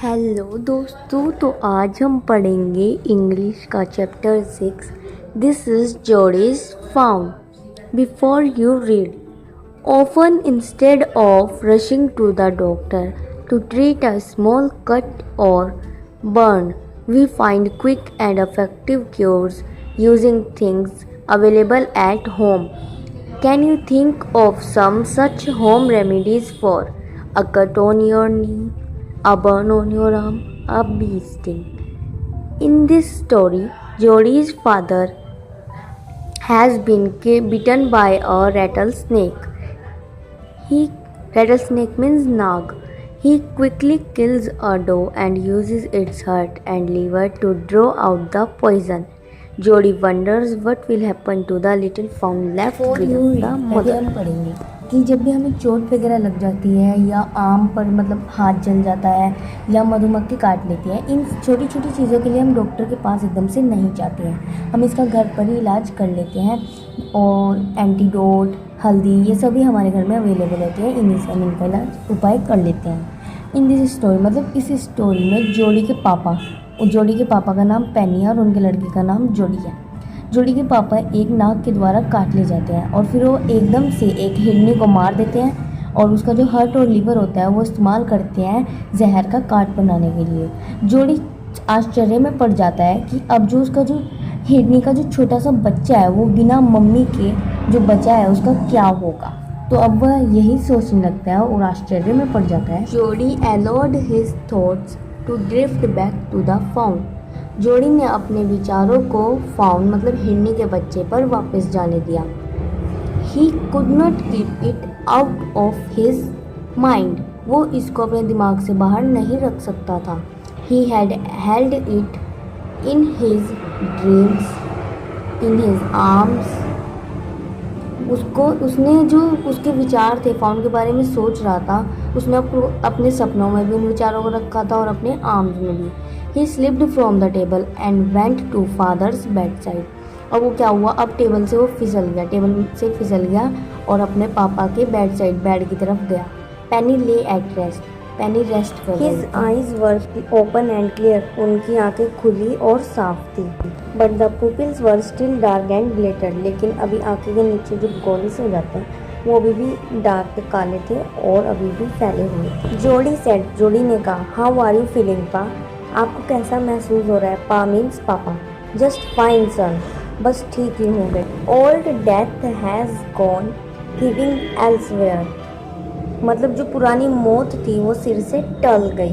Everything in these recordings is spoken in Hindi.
हेलो दोस्तों, तो आज हम पढ़ेंगे इंग्लिश का chapter 6। This is Jody's found. Before you read, often instead of rushing to the doctor to treat a small cut or burn, we find quick and effective cures using things available at home. Can you think of some such home remedies for a cut on your knee, a burn on your arm, a bee sting? In this story, Jodi's father has been bitten by a rattlesnake. Rattlesnake means nag. He quickly kills a doe and uses its heart and liver to draw out the poison. Jodi wonders what will happen to the little fawn left with the mother. हम पढ़ेंगे कि जब भी हमें चोट वगैरह लग जाती है या आम पर मतलब हाथ जल जाता है या मधुमक्खी काट लेती है, इन छोटी छोटी चीज़ों के लिए हम डॉक्टर के पास एकदम से नहीं जाते हैं। हम इसका घर पर ही इलाज कर लेते हैं और एंटीडोट, हल्दी, ये सभी हमारे घर में अवेलेबल होते हैं। इन्हीं से हम इनका इलाज उपाय कर लेते हैं। इन दिस स्टोरी मतलब इस स्टोरी में जोडी के पापा का नाम पेनी है और उनके लड़के का नाम जोडी है। जोडी के पापा एक नाग के द्वारा काट ले जाते हैं और फिर वो एकदम से एक हिरनी को मार देते हैं और उसका जो हार्ट और लीवर होता है वो इस्तेमाल करते हैं जहर का काट बनाने के लिए। जोडी आश्चर्य में पड़ जाता है कि अब जो उसका जो हिरनी का जो छोटा सा बच्चा है वो बिना मम्मी के जो बचा है उसका क्या होगा। तो अब वह यही सोचने लगता है और आश्चर्य में पड़ जाता है। Jodi allowed his thoughts to drift back to the fawn. जोडी ने अपने विचारों को फाउन मतलब हिरनी के बच्चे पर वापस जाने दिया। He could not keep it out of his mind. वो इसको अपने दिमाग से बाहर नहीं रख सकता था। He had held it in his dreams, in his arms. उसने जो उसके विचार थे फाउन के बारे में सोच रहा था, उसने अपने सपनों में भी उन विचारों को रखा था और अपने आर्म्स में भी। He slipped from the table and went to father's bedside. और वो क्या हुआ, अब टेबल से फिसल गया और अपने पापा के बेड की तरफ गया। पेनी lay at rest. Penney rest कर रही थी। His eyes were open and clear. उनकी आंखें खुली और साफ थी। But the pupils were still dark and glittered. लेकिन अभी आंखें के नीचे जो गोले से हो जाते हैं वो अभी भी डार्क काले थे और अभी भी फैले हुए थे। जोडी ने कहा, हाउ आर यू फीलिंग पा? आपको कैसा महसूस हो रहा है? पा मीन्स पापा। जस्ट फाइन सन, बस ठीक ही हूँ बेटा। Old death has gone living elsewhere, मतलब जो पुरानी मौत थी वो सिर से टल गई।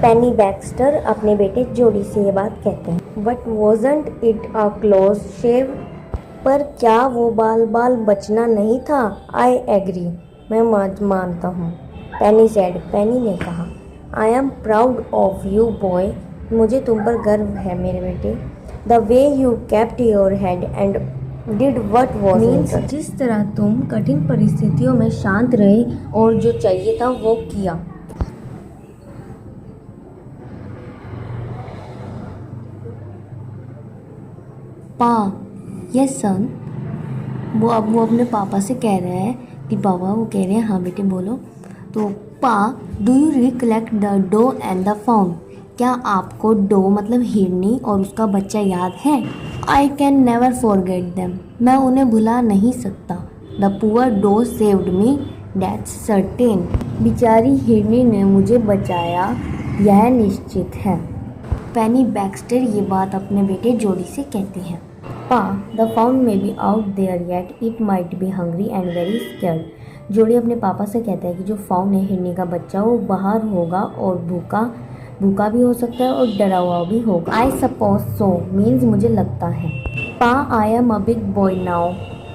पेनी बैक्स्टर अपने बेटे जोडी से ये बात कहते हैं। But wasn't it a close shave, पर क्या वो बाल बचना नहीं था? आई एग्री, मैं मानता हूँ। पेनी ने कहा, I am proud of you boy, मुझे तुम पर गर्व है मेरे बेटे। The way you kept your head and did what was means, जिस तरह तुम कठिन परिस्थितियों में शांत रहे और जो चाहिए था वो किया। पा, यस सन। वो अपने पापा से कह रहे हैं कि पापा, वो कह रहे हैं हाँ बेटे बोलो। तो pa, do you recollect the doe and the fawn, क्या आपको डो मतलब हिरनी और उसका बच्चा याद है? I can never forget them, मैं उन्हें भुला नहीं सकता। The poor doe saved me, that's certain, बेचारी हिरनी ने मुझे बचाया, यह निश्चित है। पेनी बैक्स्टर ये बात अपने बेटे जोडी से कहते हैं। Pa, the fawn may be out there yet, it might be hungry and very scared. Jody अपने पापा से कहता है कि जो फाउंड है हिरनी का बच्चा वो बाहर होगा और भूखा भी हो सकता है और डरा हुआ भी होगा। आई सपोज सो मीन्स मुझे लगता है। Pa, I am a big boy now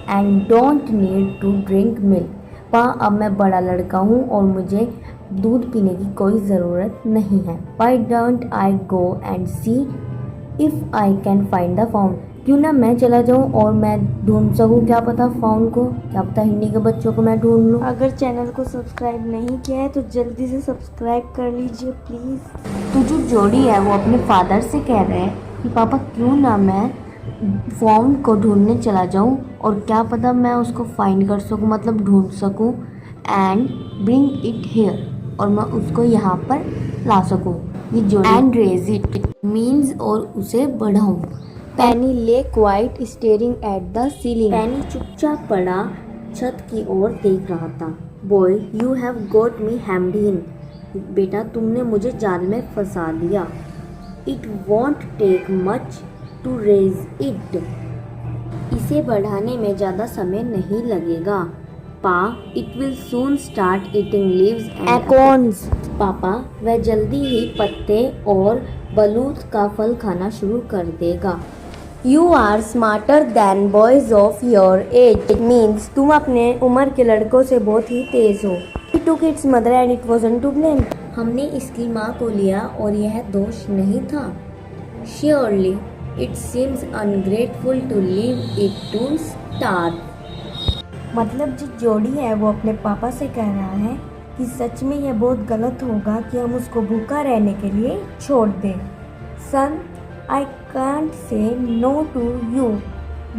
and don't need to drink milk, pa अब मैं बड़ा लड़का हूँ और मुझे दूध पीने की कोई ज़रूरत नहीं है। Why don't I go and C if I can find the found, क्यों ना मैं चला जाऊँ और मैं ढूंढ सकूँ, क्या पता फाउंड को, क्या पता हिरनी के बच्चों को मैं ढूंढ लूँ। अगर चैनल को सब्सक्राइब नहीं किया है तो जल्दी से सब्सक्राइब कर लीजिए प्लीज़। तो जो जोडी है वो अपने फादर से कह रहे हैं कि पापा क्यों ना मैं फाउंड को ढूंढने चला जाऊँ और क्या पता मैं उसको फाइंड कर सकूँ मतलब ढूंढ सकूँ एंड ब्रिंग इट हेयर, और मैं उसको यहाँ पर ला सकूँ। ये जोड़ी एंड रेज इट मीन्स और उसे बढ़ाऊं। Penny lay quite staring at the ceiling. Penny चुपचाप पड़ा छत की ओर देख रहा था। Boy you have got me hemmed in. बेटा तुमने मुझे जाल में फंसा दिया। It won't take much to raise it. इसे बढ़ाने में ज़्यादा समय नहीं लगेगा। Pa it will soon start eating leaves and acorns. पापा वह जल्दी ही पत्ते और बलूत का फल खाना शुरू कर देगा। You are smarter than boys of your age. It means तुम अपने उम्र के लड़कों से बहुत ही तेज हो। He took its mother and it wasn't to blame. हमने इसकी माँ को लिया और यह दोष नहीं था। Surely it seems ungrateful to leave it to starve. मतलब जो जोड़ी है वो अपने पापा से कह रहा है कि सच में यह बहुत गलत होगा कि हम उसको भूखा रहने के लिए छोड़ दें। Son I can't say no to you.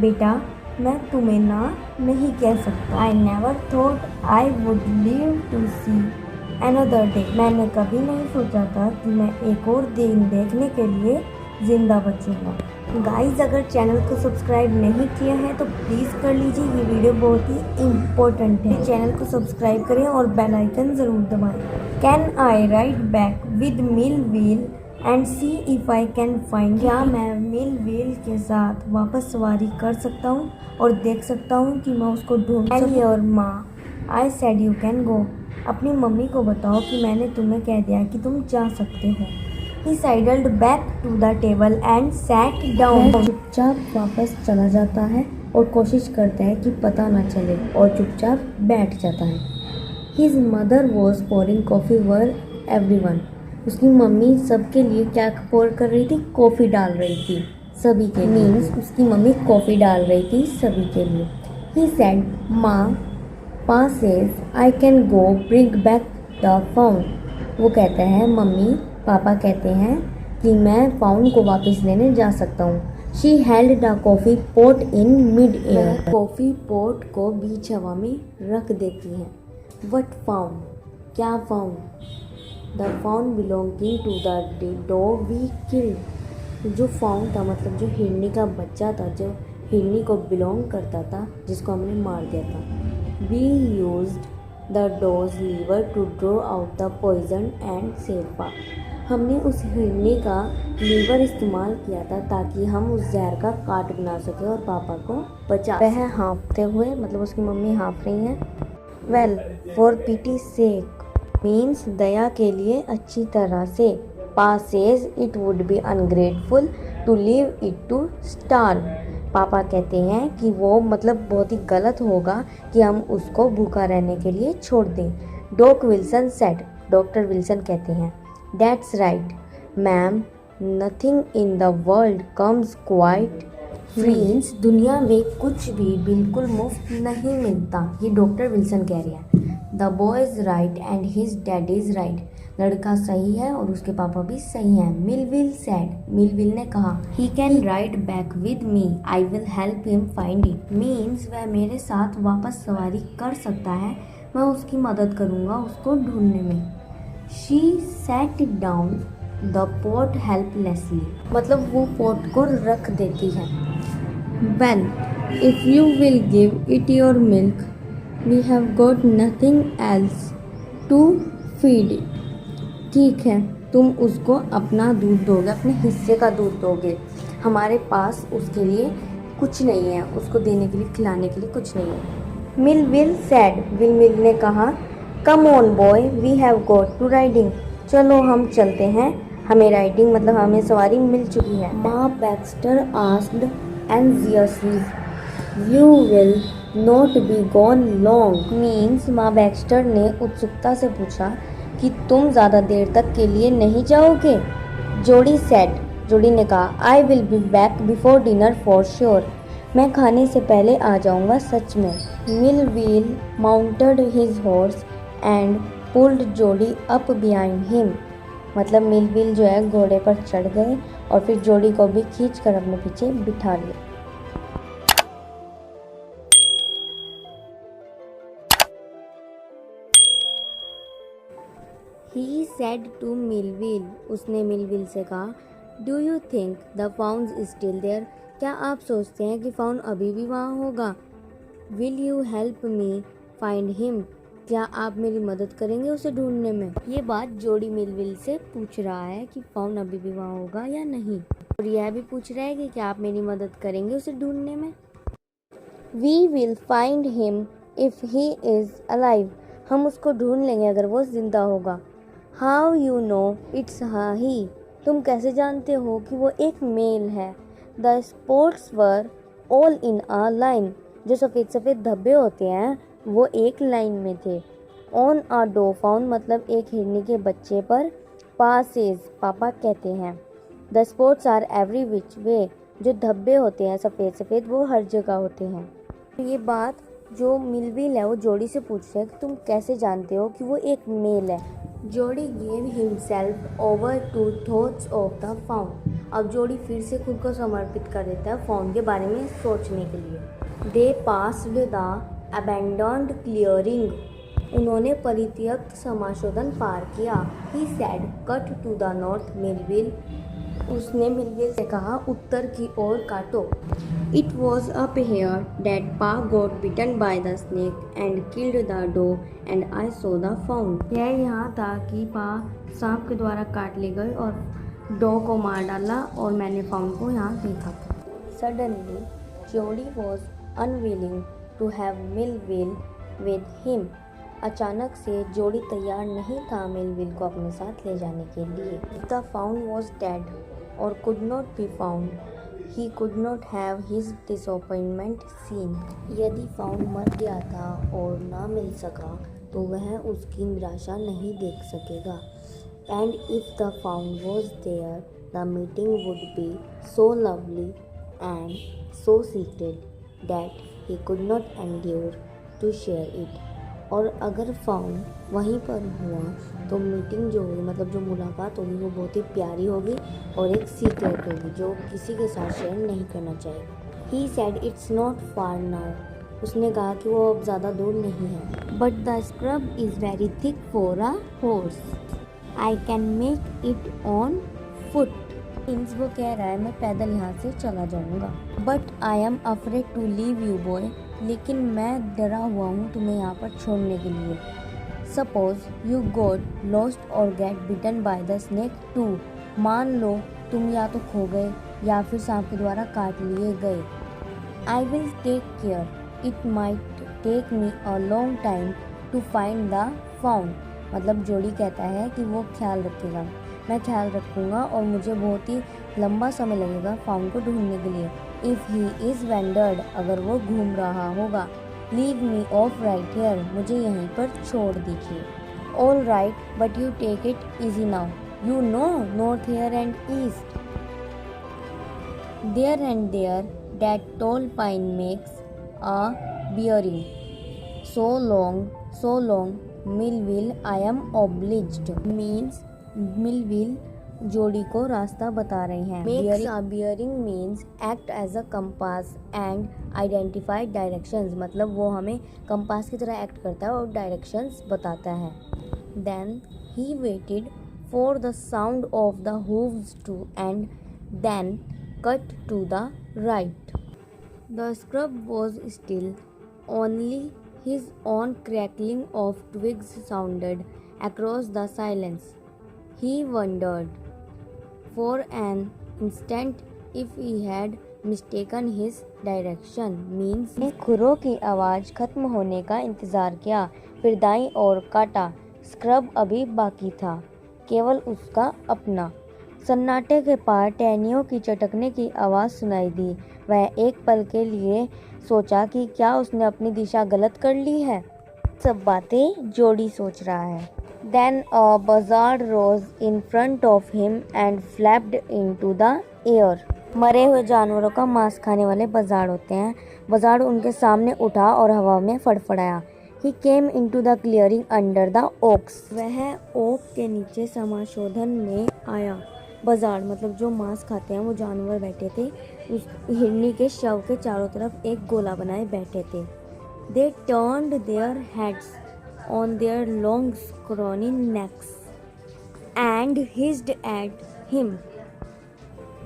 बेटा मैं तुम्हें ना नहीं कह सकता। I never thought I would live to see another day. मैंने कभी नहीं सोचा था कि मैं एक और दिन देखने के लिए ज़िंदा बचूंगा। गाइस अगर चैनल को सब्सक्राइब नहीं किया है तो प्लीज़ कर लीजिए, ये वीडियो बहुत ही इम्पोर्टेंट है। चैनल को सब्सक्राइब करें और बेल आइकन ज़रूर दबाएं। Can I ride back with mill wheel and C if I can find. क्या मैं मिल व्हील के साथ वापस सवारी कर सकता हूँ और देख सकता हूँ कि मैं उसको ढूंढ सकूँ। और माँ I said you can go. अपनी मम्मी को बताओ कि मैंने तुम्हें कह दिया कि तुम जा सकते हो। He sidled back to the table and sat down. वह चुपचाप वापस चला जाता है और कोशिश करता है कि पता न चले और चुपचाप बैठ जाता है। His mother was pouring coffee for everyone. उसकी मम्मी सबके लिए क्या पोर कर रही थी? कॉफ़ी डाल रही थी सभी के लिए। मीन्स उसकी मम्मी कॉफ़ी डाल रही थी सभी के लिए। He said, माँ Pa says I can go bring back the phone. वो कहता है मम्मी पापा कहते हैं कि मैं फ़ाउन को वापस लेने जा सकता हूँ। She held the coffee pot in mid air. Coffee pot को बीच हवा में रख देती है। What fawn? क्या fawn? The fawn belonging to the dog we killed. जो फाउन था मतलब जो हिरनी का बच्चा था, जो हिरनी को बिलोंग करता था, जिसको हमने मार दिया था। We used the doe's liver to draw out the poison and save pa. हमने उस हिरनी का लीवर इस्तेमाल किया था ताकि हम उस जहर का काट बना सके और पापा को बचा। वह हाँफते हुए मतलब उसकी मम्मी हाँफ रही हैं। Well for pity sake means दया के लिए अच्छी तरह से। Pa says it would be ungrateful to leave it to starve. पापा कहते हैं कि वो मतलब बहुत ही गलत होगा कि हम उसको भूखा रहने के लिए छोड़ दें। Doctor Wilson said. Doctor Wilson कहते हैं that's right ma'am nothing in the world comes quite free. Means दुनिया में कुछ भी बिल्कुल मुफ्त नहीं मिलता। ये डॉक्टर विल्सन कह रहे हैं। The boy is right and his dad is right. लड़का सही है और उसके पापा भी सही हैं। Millville said. मिलविल ने कहा he can ride back with me I will help him find it. Means वह मेरे साथ वापस सवारी कर सकता है, मैं उसकी मदद करूँगा उसको ढूंढने में। She sat down the pot helplessly. मतलब वो पॉट को रख देती है। Well if you will give it your milk we have got nothing else to feed it. ठीक है तुम उसको अपना दूध दोगे, अपने हिस्से का दूध दोगे, हमारे पास उसके लिए कुछ नहीं है, उसको देने के लिए खिलाने के लिए कुछ नहीं है। मिल विल सैड। विल ने कहा come on boy we have got to riding. चलो हम चलते हैं, हमें राइडिंग मतलब हमें सवारी मिल चुकी है। माँ Baxter asked anxiously you will not be gone long. Means माँ बैक्स्टर ने उत्सुकता से पूछा कि तुम ज़्यादा देर तक के लिए नहीं जाओगे। जोड़ी सेड। जोड़ी ने कहा I will be back before dinner for sure. मैं खाने से पहले आ जाऊँगा सच में। Mill Wheel mounted his horse and pulled Jody up behind him. मतलब मिल व्हील जो है घोड़े पर चढ़ गए और फिर जोड़ी को भी खींच कर अपने पीछे बिठा लिया। He said to Millville, उसने मिलविल से कहा, Do you think the found is still there? क्या आप सोचते हैं कि फाउंड अभी भी वहाँ होगा? Will you help me find him? क्या आप मेरी मदद करेंगे उसे ढूंढने में? ये बात जोडी मिलविल से पूछ रहा है कि फाउंड अभी भी वहाँ होगा या नहीं, और यह भी पूछ रहा है कि क्या आप मेरी मदद करेंगे उसे ढूंढने में? We will find him if he is alive. हम उसको ढूंढ लेंगे अगर वो जिंदा होगा. How you know it's he? तुम कैसे जानते हो कि वो एक मेल है? The spots were all in a line. जो सफ़ेद सफ़ेद धब्बे होते हैं वो एक लाइन में थे. On a doe found मतलब एक हिरनी के बच्चे पर. Pa says पापा कहते हैं. The spots are every which way. जो धब्बे होते हैं सफ़ेद सफ़ेद वो हर जगह होते हैं. ये बात जो मिलविल है वो जोडी से पूछ रहा है कि तुम कैसे जानते हो कि वो एक मेल है. जोडी gave himself over to thoughts of the found. अब जोडी फिर से खुद को समर्पित कर देता है फाउंड के बारे में सोचने के लिए. They passed the abandoned clearing. उन्होंने परित्यक्त समाशोधन पार किया. He said, cut to the north, Millville. उसने मिलविल से कहा उत्तर की ओर काटो. It was up here that Pa got bitten by the snake and killed the doe and I saw the found. यह यहाँ था कि पा सांप के द्वारा काट ली गई और डॉ को मार डाला और मैंने फाउंड को यहाँ देखा. Suddenly, Jody was unwilling to have Millville with him. अचानक से जोडी तैयार नहीं था मिलविल को अपने साथ ले जाने के लिए. The found was dead or could not be found. He could not have his disappointment seen. यदि फाउंड मर गया था और ना मिल सका तो वह उसकी निराशा नहीं देख सकेगा. And if the found was there, the meeting would be so lovely and so secret that he could not endure to share it. और अगर फाउंड वहीं पर हुआ तो मीटिंग जो होगी मतलब जो मुलाकात होगी वो बहुत ही प्यारी होगी और एक सीक्रेट होगी जो किसी के साथ शेयर नहीं करना चाहिए. He said it's not far now. उसने कहा कि वो अब ज़्यादा दूर नहीं है. But the scrub is very thick for a horse. I can make it on foot. Means वो कह रहा है मैं पैदल यहाँ से चला जाऊँगा. But I am afraid to leave you boy. लेकिन मैं डरा हुआ हूँ तुम्हें यहाँ पर छोड़ने के लिए. Suppose you got lost or get bitten by the snake too. मान लो तुम या तो खो गए या फिर सांप के द्वारा काट लिए गए. I will take care. It might take me a long time to find the found. मतलब जोडी कहता है कि वो ख्याल रखेगा. मैं ख्याल रखूँगा और मुझे बहुत ही लंबा समय लगेगा फाउंड को ढूंढने के लिए. If he is wandered, अगर वो घूम रहा होगा. Leave me off right here. मुझे यहीं पर छोड़ दीजिए. All right, but you take it easy now. You know north here and east. There and there, that tall pine makes a bearing. So long, Millville, I am obliged. Means Millville जोडी को रास्ता बता रहे हैं. Makes a bearing means act as a compass and identify directions. मतलब वो हमें कंपास की तरह एक्ट करता है और डायरेक्शंस बताता है. Then he waited for the sound of the hooves to and then cut to the right. The scrub was still. Only his own crackling of twigs sounded across the silence. He wondered for an instant if he had mistaken his direction. Means खुरों की आवाज़ खत्म होने का इंतज़ार किया, फिर दाईं ओर काटा. स्क्रब अभी बाकी था, केवल उसका अपना. सन्नाटे के पार टहनियों की चटकने की आवाज़ सुनाई दी. वह एक पल के लिए सोचा कि क्या उसने अपनी दिशा गलत कर ली है. सब बातें जोडी सोच रहा है. Then a buzzard rose in front of him and flapped into the air. मरे हुए जानवरों का मांस खाने वाले बजाड़ होते हैं. बजाड़ उनके सामने उठा और हवा में फड़फड़ाया. He came into the clearing under the oaks. वह ओक के नीचे समाशोधन में आया. बजाड़ मतलब जो मांस खाते हैं वो जानवर बैठे थे. उस हिरनी के शव के चारों तरफ एक गोला बनाए बैठे थे. They turned their heads on their long scrawny necks. and hissed at him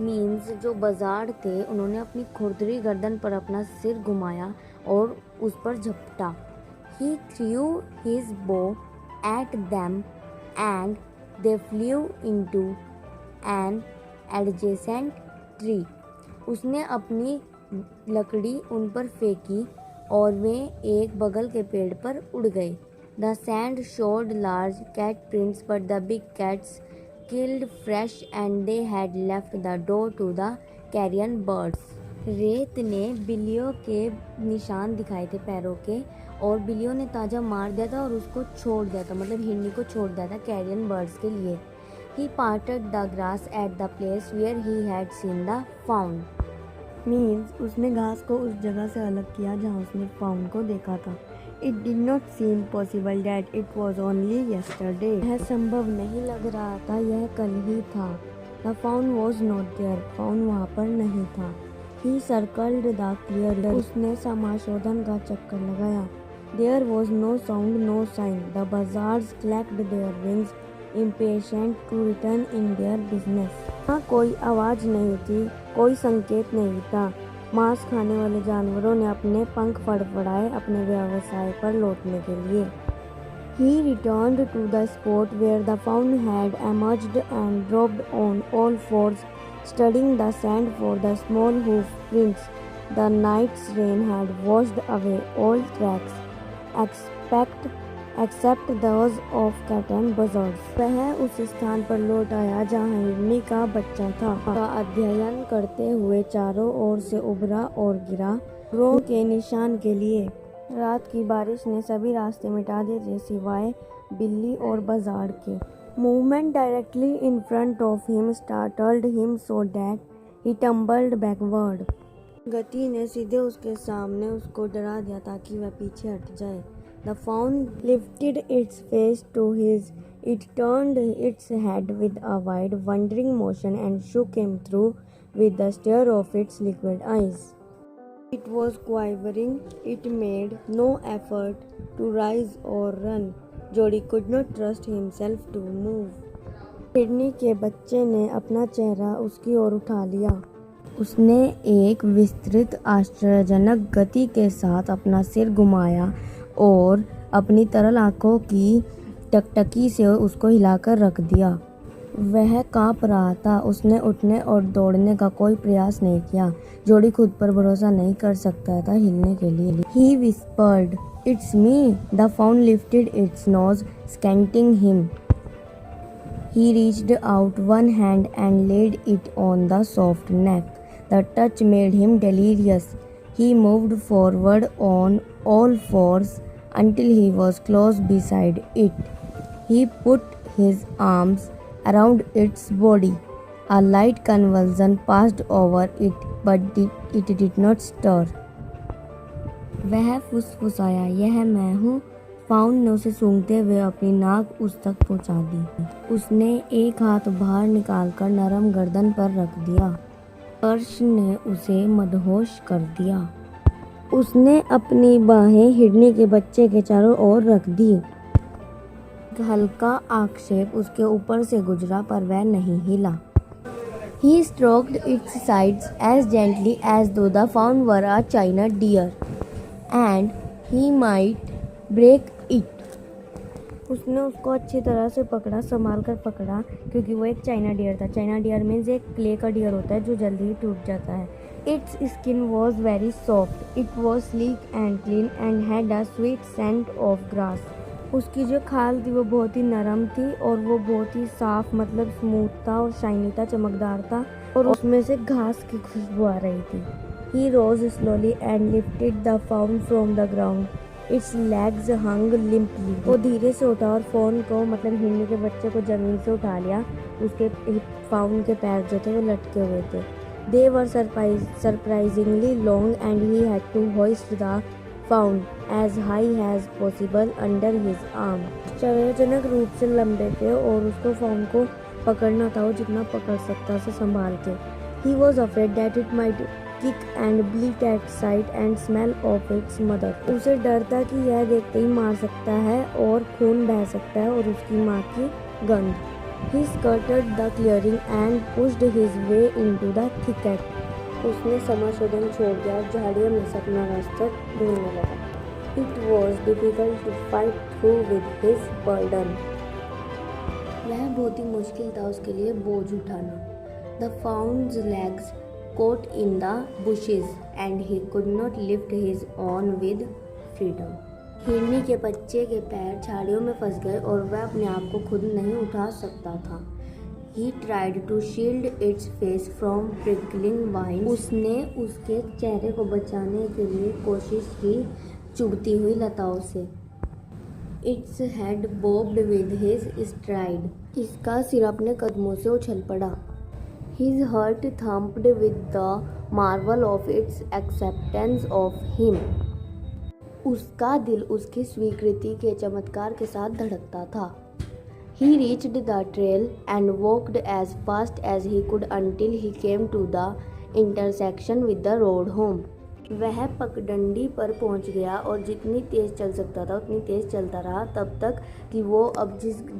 means जो बाजार थे उन्होंने अपनी खुरदरी गर्दन पर अपना सिर घुमाया और उस पर झपटा. He threw his bow at them and they flew into an adjacent tree. उसने अपनी लकड़ी उन पर फेंकी और वे एक बगल के पेड़ पर उड़ गए. The sand showed large cat prints, but the big cats killed fresh and they had left the door to the carrion birds. रेत ने बिल्लियों के निशान दिखाए थे पैरों के और बिल्लियों ने ताज़ा मार दिया था और उसको छोड़ दिया था, मतलब हिरनी को छोड़ दिया था कैरियन बर्ड्स के लिए. He parted the grass at the place where he had seen the fawn. Means उसने घास को उस जगह से अलग किया जहाँ उसने फाउन को देखा था. It did not seem possible that it was only yesterday. यह संभव नहीं लग रहा था, यह कल ही था. The fawn was not there. Faun वहाँ पर नहीं था. He circled the clearing. उसने समाशोधन का चक्कर लगाया. There was no sound, no sign. The buzzards clacked their wings, impatient to return in their business. वहाँ कोई आवाज़ नहीं थी, कोई संकेत नहीं था. मांस खाने वाले जानवरों ने अपने पंख फड़फड़ाए अपने व्यवसाय पर लौटने के लिए. He returned to the spot where the fawn had emerged and dropped on all fours, studying the sand for the small hoof prints. The night's rain had washed away all tracks, except those of cat and buzzards. वह उस स्थान पर लौट आया जहाँ हिरनी का बच्चा था. का अध्ययन करते हुए चारों ओर से उभरा और गिरा रो के निशान के लिए. रात की बारिश ने सभी रास्ते मिटा दिए थे सिवाय बिल्ली और बाजार के. Movement directly in front of him startled him so that he tumbled backward. गति ने सीधे उसके सामने उसको डरा दिया ताकि वह पीछे हट जाए. The fawn lifted its face to his. It turned its head with a wide, wandering motion and shook him through with the stare of its liquid eyes. It was quivering. It made no effort to rise or run. Jody could not trust himself to move. हिरनी के बच्चे ने अपना चेहरा उसकी ओर उठा लिया. उसने एक विस्तृत आश्चर्यजनक गति के साथ अपना सिर घुमाया और अपनी तरल आँखों की टकटकी से उसको हिलाकर रख दिया. वह काँप रहा था. उसने उठने और दौड़ने का कोई प्रयास नहीं किया. जोड़ी खुद पर भरोसा नहीं कर सकता था हिलने के लिए. He whispered, "It's me." The fawn lifted its nose, scanning him. He reached out one hand and laid it on the soft neck. The touch made him delirious. He moved forward on all fours until he was close beside it. He put his arms around its body. A light convulsion passed over it, but it did not stir. वह फुसफुसाया, "यह मैं हूँ." फाउन ने उसे सूंघते हुए अपनी नाक उस तक पहुँचा दी. उसने एक हाथ बाहर निकालकर नरम गर्दन पर रख दिया. स्पर्श ने उसे मदहोश कर दिया. उसने अपनी बाहें हिरनी के बच्चे के चारों ओर रख दी. हल्का आक्षेप उसके ऊपर से गुजरा पर वह नहीं हिला. He stroked its sides as gently as though the fawn were a china deer, and he might break it. उसने उसको अच्छी तरह से पकड़ा, संभाल कर पकड़ा, क्योंकि वो एक चाइना डियर था. चाइना डियर मीन्स एक क्ले का डियर होता है जो जल्दी ही टूट जाता है. Its skin was very soft. It was sleek and clean and had a sweet scent of grass. उसकी जो खाल थी वो बहुत ही नरम थी और वो बहुत ही साफ, मतलब स्मूथ था और शाइनी था, चमकदार था और उसमें से घास की खुशबू आ रही थी. He rose slowly and lifted the fawn from the ground. Its legs hung limply. वो धीरे से उठा और फाउन को, मतलब हिरनी के बच्चे को जमीन से उठा लिया. उसके फाउन के पैर जो थे वो लटके हुए थे. They were surprisingly long and he had to hoist the fawn as high as possible under his arm. आश्चर्यजनक रूप से लंबे थे और उसको फाउन को पकड़ना था वो जितना पकड़ सकता उसे संभाल के. He was afraid that it might kick and bleat at sight and smell of its mother. उसे डर था कि यह देखते ही मार सकता है और खून बह सकता है और उसकी माँ की गंध. He skirted the clearing and pushed his way into the thicket. उसने समाशोधन छोड़ दिया और झाड़ियों में से अपना रास्ता ढूंढने लगा. It was difficult to fight through with his burden. वह बहुत ही मुश्किल था उसके लिए बोझ उठाना. The fawn's legs caught in the bushes and he could not lift his own with freedom. हिरनी के बच्चे के पैर झाड़ियों में फंस गए और वह अपने आप को खुद नहीं उठा सकता था. He tried to shield its face from prickling vines. उसने उसके चेहरे को बचाने के लिए कोशिश की चुभती हुई लताओं से. Its head bobbed with his stride. इसका सिर अपने कदमों से उछल पड़ा. His heart thumped with the marvel of its acceptance of him. उसका दिल उसकी स्वीकृति के चमत्कार के साथ धड़कता था. He reached the trail and walked as fast as he could until he came to the intersection with the road home. वह पगडंडी पर पहुंच गया और जितनी तेज़ चल सकता था उतनी तेज़ चलता रहा तब तक कि वो अब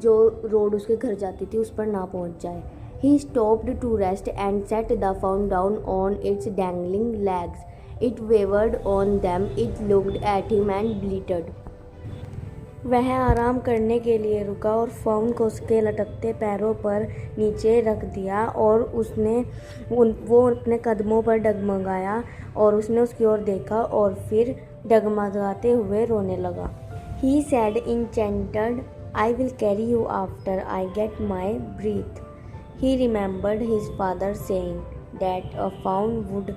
जो रोड उसके घर जाती थी उस पर ना पहुंच जाए. He stopped to rest and set the fawn down on its dangling legs. It wavered on them. It looked at him and bleated. वह आराम करने के लिए रुका और फाउन को उसके लटकते पैरों पर नीचे रख दिया और वो अपने कदमों पर डगमगाया और उसने उसकी ओर देखा और फिर डगमगाते हुए रोने लगा. He said enchanted, I will carry you after I get my breath. He remembered his father saying that a fawn would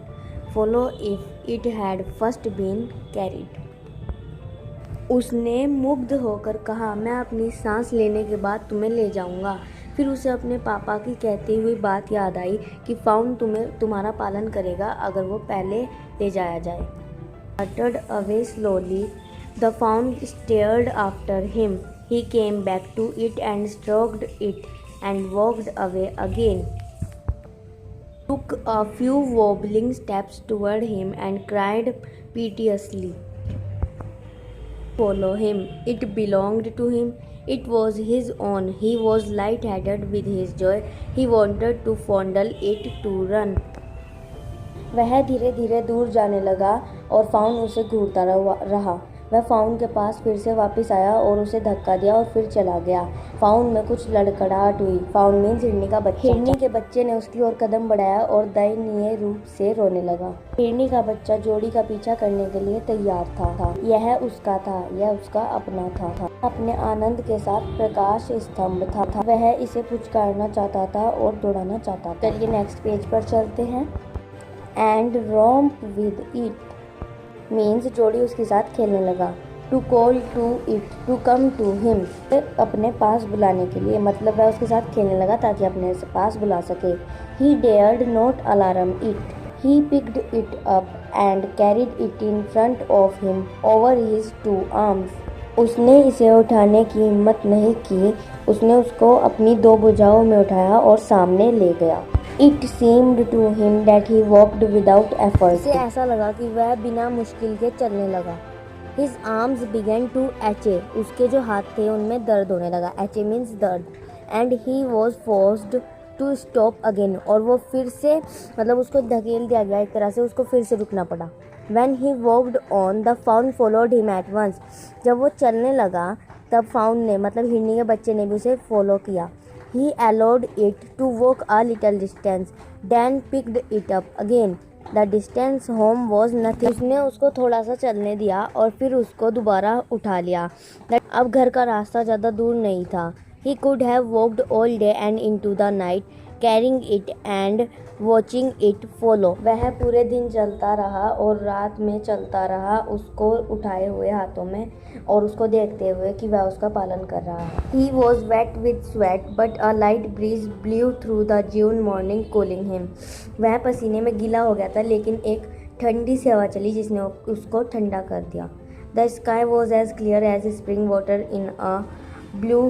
follow if it had first been carried. उसने मुग्ध होकर कहा, मैं अपनी सांस लेने के बाद तुम्हें ले जाऊंगा. फिर उसे अपने पापा की कहती हुई बात याद आई कि फाउन तुम्हारा पालन करेगा अगर वो पहले ले जाया जाए. Uttered away slowly, the fawn stared after him. He came back to it and stroked it and walked away again. Took a few wobbling steps toward him and cried piteously. Follow him. It belonged to him. It was his own. He was light-headed with his joy. He wanted to fondle it to run. वह धीरे धीरे दूर जाने लगा और फाउन उसे घूरता रहा. वह फाउन के पास फिर से वापस आया और उसे धक्का दिया और फिर चला गया. फाउन में कुछ लड़खड़ाहट हुई. फाउन मीन्स हिरनी का बच्चा. हिरनी के बच्चे ने उसकी ओर कदम बढ़ाया और दयनीय रूप से रोने लगा. हिरनी का बच्चा जोड़ी का पीछा करने के लिए तैयार था. यह उसका था, यह उसका अपना था. अपने आनंद के साथ प्रकाश स्तंभ था. वह इसे पुचकारना चाहता था और दौड़ाना चाहता था. चलिए नेक्स्ट पेज पर चलते हैं. And romp with it means Jody उसके साथ खेलने लगा. To call to it to come to him अपने पास बुलाने के लिए, मतलब वह उसके साथ खेलने लगा ताकि अपने पास बुला सके. He dared not alarm it. He picked it up and carried it in front of him over his 2 arms. उसने इसे उठाने की हिम्मत नहीं की. उसने उसको अपनी 2 भुजाओं में उठाया और सामने ले गया. It seemed to him that he walked without effort. उसे ऐसा लगा कि वह बिना मुश्किल के चलने लगा. His arms began to ache. उसके जो हाथ थे उनमें दर्द होने लगा. Ache means दर्द. And he was forced to stop again. और वो फिर से मतलब उसको धकेल दिया गया एक तरह से, उसको फिर से रुकना पड़ा. When he walked on, the fawn followed him at once. जब वो चलने लगा तब फाउन ने मतलब हिरनी के बच्चे ने भी उसे फॉलो किया. He allowed it to walk a little distance, then picked it up again. The distance home was nothing. उसने उसको थोड़ा सा चलने दिया और फिर उसको दोबारा उठा लिया. अब घर का रास्ता ज़्यादा दूर नहीं था. He could have walked all day and into the night, carrying it and watching it follow. वह पूरे दिन चलता रहा और रात में चलता रहा उसको उठाए हुए हाथों में और उसको देखते हुए कि वह उसका पालन कर रहा है. He was wet with sweat, but a light breeze blew through the June morning, cooling him. वह पसीने में गीला हो गया था लेकिन एक ठंडी सी हवा चली जिसने उसको ठंडा कर दिया. The sky was as clear as spring water in a blue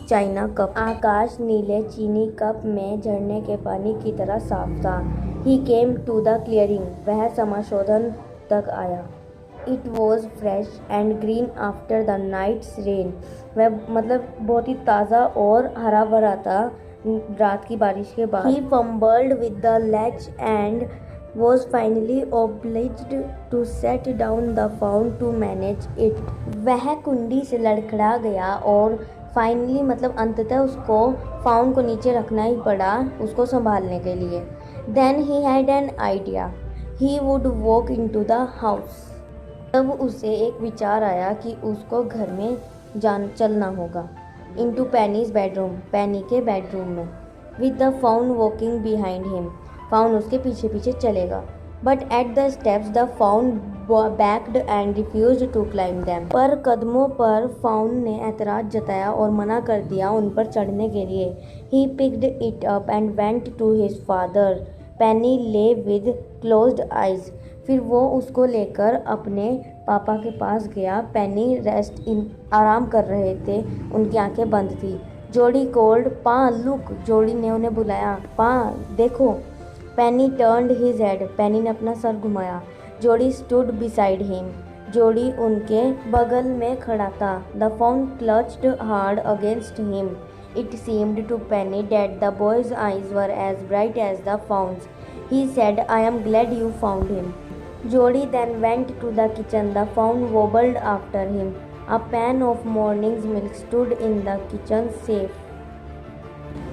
china cup. आकाश नीले चीनी कप में झरने के पानी की तरह साफ था. He came to the clearing. वह समाशोधन तक आया. It was fresh and green after the night's rain. वह मतलब बहुत ही ताज़ा और हरा भरा था रात की बारिश के बाद। He fumbled with the latch and was finally obliged to set down the phone to manage it. वह कुंडी से लड़खड़ा गया और फाइनली मतलब अंततः उसको फाउंड को नीचे रखना ही पड़ा उसको संभालने के लिए। Then he had an idea. He would walk into the house. तब उसे एक विचार आया कि उसको घर में चलना होगा। Into Penny's bedroom. पेनी के बेडरूम में। With the fawn walking behind him. Faun उसके पीछे पीछे चलेगा। But at the steps the fawn backed and refused to climb them. पर कदमों पर फाउन ने ऐतराज जताया और मना कर दिया उन पर चढ़ने के लिए। He picked it up and went to his father. Penny lay with closed eyes. फिर वो उसको लेकर अपने पापा के पास गया। पेनी आराम कर रहे थे, उनकी आंखें बंद थी। जोड़ी कोल्ड पा लुक, जोड़ी ने उन्हें बुलाया। पा देखो। पेनी टर्न्ड हिज हेड, पेनी ने अपना सर घुमाया। जोड़ी स्टूड बिसाइड हिम, जोड़ी उनके बगल में खड़ा था। The fawn clutched hard against him. It seemed to Penny that the boy's eyes were as bright as the fawn's. He said, "I am glad you found him." Jody then went to the kitchen. The fawn wobbled after him. A pan of morning's milk stood in the kitchen safe.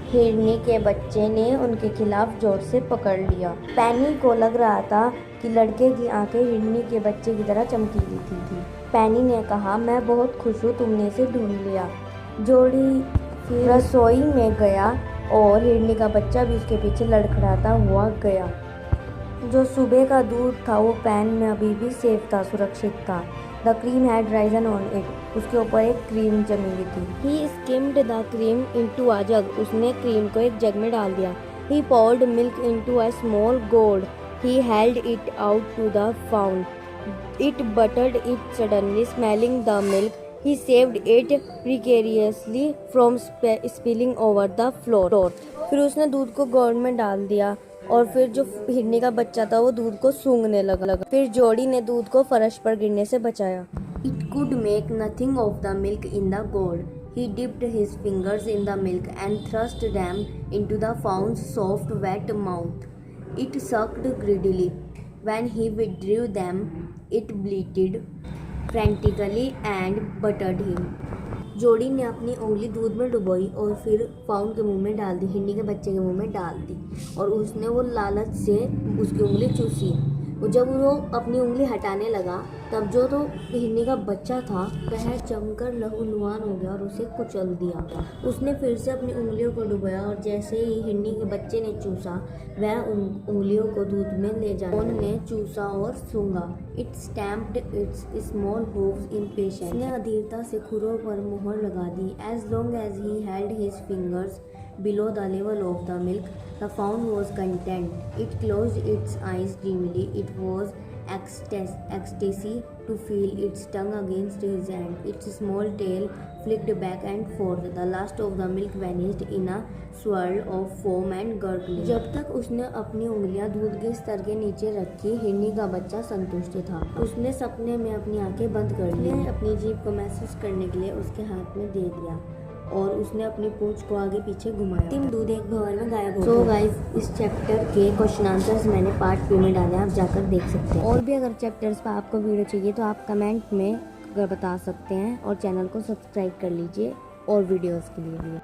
हिरनी के बच्चे ने उनके खिलाफ जोर से पकड़ लिया। पेनी को लग रहा था कि लड़के की आंखें हिरनी के बच्चे की तरह चमकीली थी। पेनी ने कहा, मैं बहुत खुश हूँ तुमने इसे ढूंढ लिया। जोड़ी फिर रसोई में गया और हिरनी का बच्चा भी उसके पीछे लड़खड़ाता हुआ गया। जो सुबह का दूध था वो पैन में अभी भी सेफ था, सुरक्षित था। The cream had risen on it, उसके ऊपर एक क्रीम जमी हुई थी। He skimmed the cream into a jug, उसने क्रीम को एक जग में डाल दिया। He poured milk into a small gourd, he held it out to the fawn, it butted it suddenly smelling the milk. He saved it precariously from spilling over the floor. फिर उसने दूध को गोर्ड में डाल दिया और फिर जो हिरनी का बच्चा था वो दूध को सूंघने लगा। फिर जोड़ी ने दूध को फर्श पर गिरने से बचाया। It could make nothing of the milk in the gourd. He dipped his fingers in the milk and thrust them into the fawn's soft, wet mouth. It sucked greedily. When he withdrew them, it bleated frantically and buttered him. जोड़ी ने अपनी उंगली दूध में डुबोई और फिर फाउन के मुंह में डाल दी, हिरनी के बच्चे के मुंह में डाल दी और उसने वो लालच से उसकी उंगली चूसी। जब वो अपनी उंगली हटाने लगा तब जो तो हिरनी का बच्चा था वह जमकर लहूलुहान हो गया और उसे कुचल दिया। उसने फिर से अपनी उंगलियों को डुबाया और जैसे ही हिरनी के बच्चे ने चूसा वह उन उंगलियों को दूध में ले जाया। उन्होंने चूसा और सूंघा। It stamped its small hooves impatient, उसने अधीरता से खुरों पर मोहर लगा दी। As long as he held his fingers below the level of the milk, the fawn was content. It closed its eyes dreamily. It was ecstasy to feel its tongue against his hand. Its small tail flicked back and forth. The last of the milk vanished in a swirl of foam and gurgling. जब तक उसने अपनी उंगलियां दूध के स्तर के नीचे रखी, हिरनी का बच्चा संतुष्ट था। उसने सपने में अपनी आंखें बंद कर ली, अपनी जीभ को महसूस करने के लिए उसके हाथ में दे दिया और उसने अपनी पूंछ को आगे पीछे घुमाया। तीन दूध एक भंवर में गायब हो गए। सो गाइस, इस चैप्टर के क्वेश्चन आंसर्स मैंने पार्ट 2 में डाले, आप जाकर देख सकते हैं। और भी अगर चैप्टर्स पर आपको वीडियो चाहिए तो आप कमेंट में बता सकते हैं और चैनल को सब्सक्राइब कर लीजिए और वीडियोस के लिए भी।